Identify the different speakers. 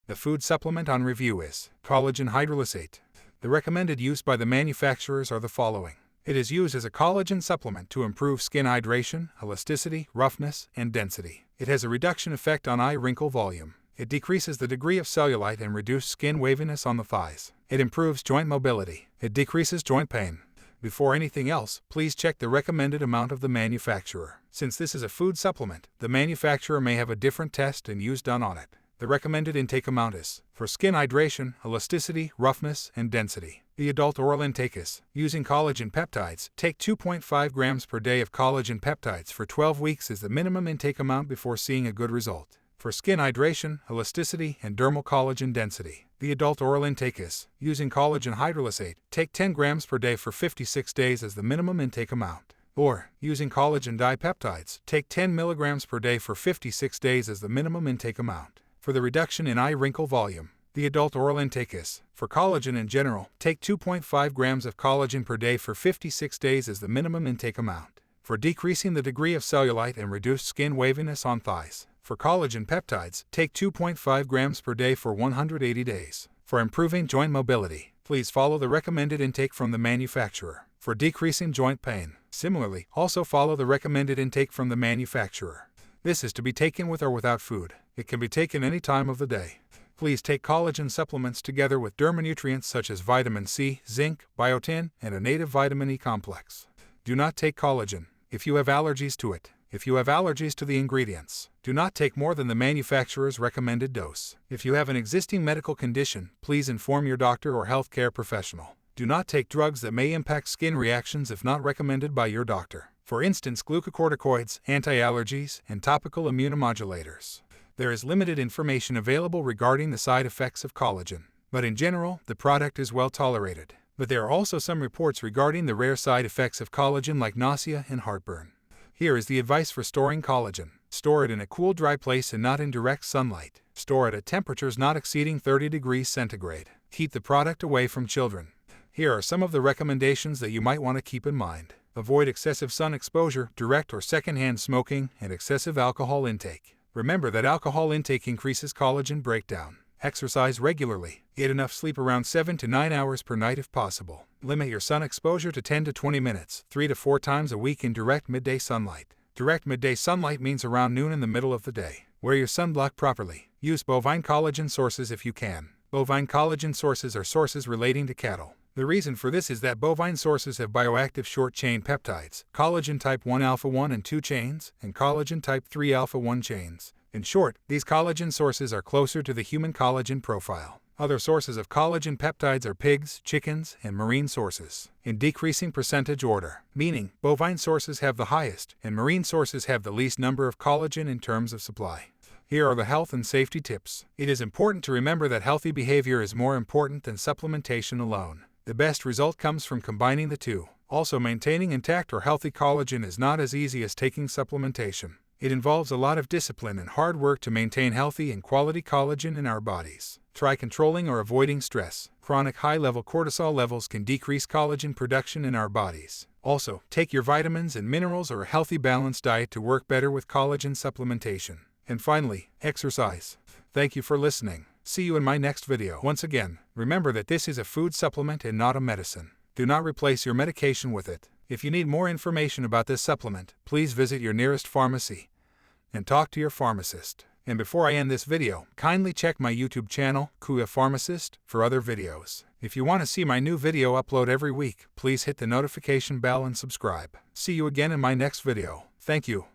Speaker 1: The food supplement on review is Collagen Hydrolysate. The recommended use by the manufacturers are the following. It is used as a collagen supplement to improve skin hydration, elasticity, roughness, and density. It has a reduction effect on eye wrinkle volume. It decreases the degree of cellulite and reduced skin waviness on the thighs. It improves joint mobility. It decreases joint pain. Before anything else, please check the recommended amount of the manufacturer. Since this is a food supplement, the manufacturer may have a different test and use done on it. The recommended intake amount is, for skin hydration, elasticity, roughness, and density. The adult oral intake is, using collagen peptides, take 2.5 grams per day of collagen peptides for 12 weeks is the minimum intake amount before seeing a good result. For skin hydration, elasticity, and dermal collagen density, the adult oral intake is, using collagen hydrolysate, take 10 grams per day for 56 days as the minimum intake amount. Or, using collagen dipeptides, take 10 milligrams per day for 56 days as the minimum intake amount. For the reduction in eye wrinkle volume, the adult oral intake is, for collagen in general, take 2.5 grams of collagen per day for 56 days as the minimum intake amount. For decreasing the degree of cellulite and reduced skin waviness on thighs, for collagen peptides, take 2.5 grams per day for 180 days. For improving joint mobility, please follow the recommended intake from the manufacturer. For decreasing joint pain, similarly, also follow the recommended intake from the manufacturer. This is to be taken with or without food. It can be taken any time of the day. Please take collagen supplements together with dermanutrients such as vitamin C, zinc, biotin, and a native vitamin E complex. Do not take collagen if you have allergies to it. If you have allergies to the ingredients, do not take more than the manufacturer's recommended dose. If you have an existing medical condition, please inform your doctor or healthcare professional. Do not take drugs that may impact skin reactions if not recommended by your doctor. For instance, glucocorticoids, anti-allergies, and topical immunomodulators. There is limited information available regarding the side effects of collagen, but in general, the product is well tolerated. But there are also some reports regarding the rare side effects of collagen like nausea and heartburn. Here is the advice for storing collagen. Store it in a cool, dry place and not in direct sunlight. Store it at temperatures not exceeding 30 degrees centigrade. Keep the product away from children. Here are some of the recommendations that you might want to keep in mind. Avoid excessive sun exposure, direct or secondhand smoking, and excessive alcohol intake. Remember that alcohol intake increases collagen breakdown. Exercise regularly. Get enough sleep around 7 to 9 hours per night if possible. Limit your sun exposure to 10 to 20 minutes, 3 to 4 times a week in direct midday sunlight. Direct midday sunlight means around noon in the middle of the day. Wear your sunblock properly. Use bovine collagen sources if you can. Bovine collagen sources are sources relating to cattle. The reason for this is that bovine sources have bioactive short-chain peptides, collagen type 1 alpha-1 and 2 chains, and collagen type 3 alpha-1 chains. In short, these collagen sources are closer to the human collagen profile. Other sources of collagen peptides are pigs, chickens, and marine sources, in decreasing percentage order, meaning bovine sources have the highest, and marine sources have the least number of collagen in terms of supply. Here are the health and safety tips. It is important to remember that healthy behavior is more important than supplementation alone. The best result comes from combining the two. Also, maintaining intact or healthy collagen is not as easy as taking supplementation. It involves a lot of discipline and hard work to maintain healthy and quality collagen in our bodies. Try controlling or avoiding stress. Chronic high-level cortisol levels can decrease collagen production in our bodies. Also, take your vitamins and minerals or a healthy balanced diet to work better with collagen supplementation. And finally, exercise. Thank you for listening. See you in my next video. Once again, remember that this is a food supplement and not a medicine. Do not replace your medication with it. If you need more information about this supplement, please visit your nearest pharmacy and talk to your pharmacist. And before I end this video, kindly check my YouTube channel, Pharmacist, for other videos. If you want to see my new video upload every week, please hit the notification bell and subscribe. See you again in my next video. Thank you.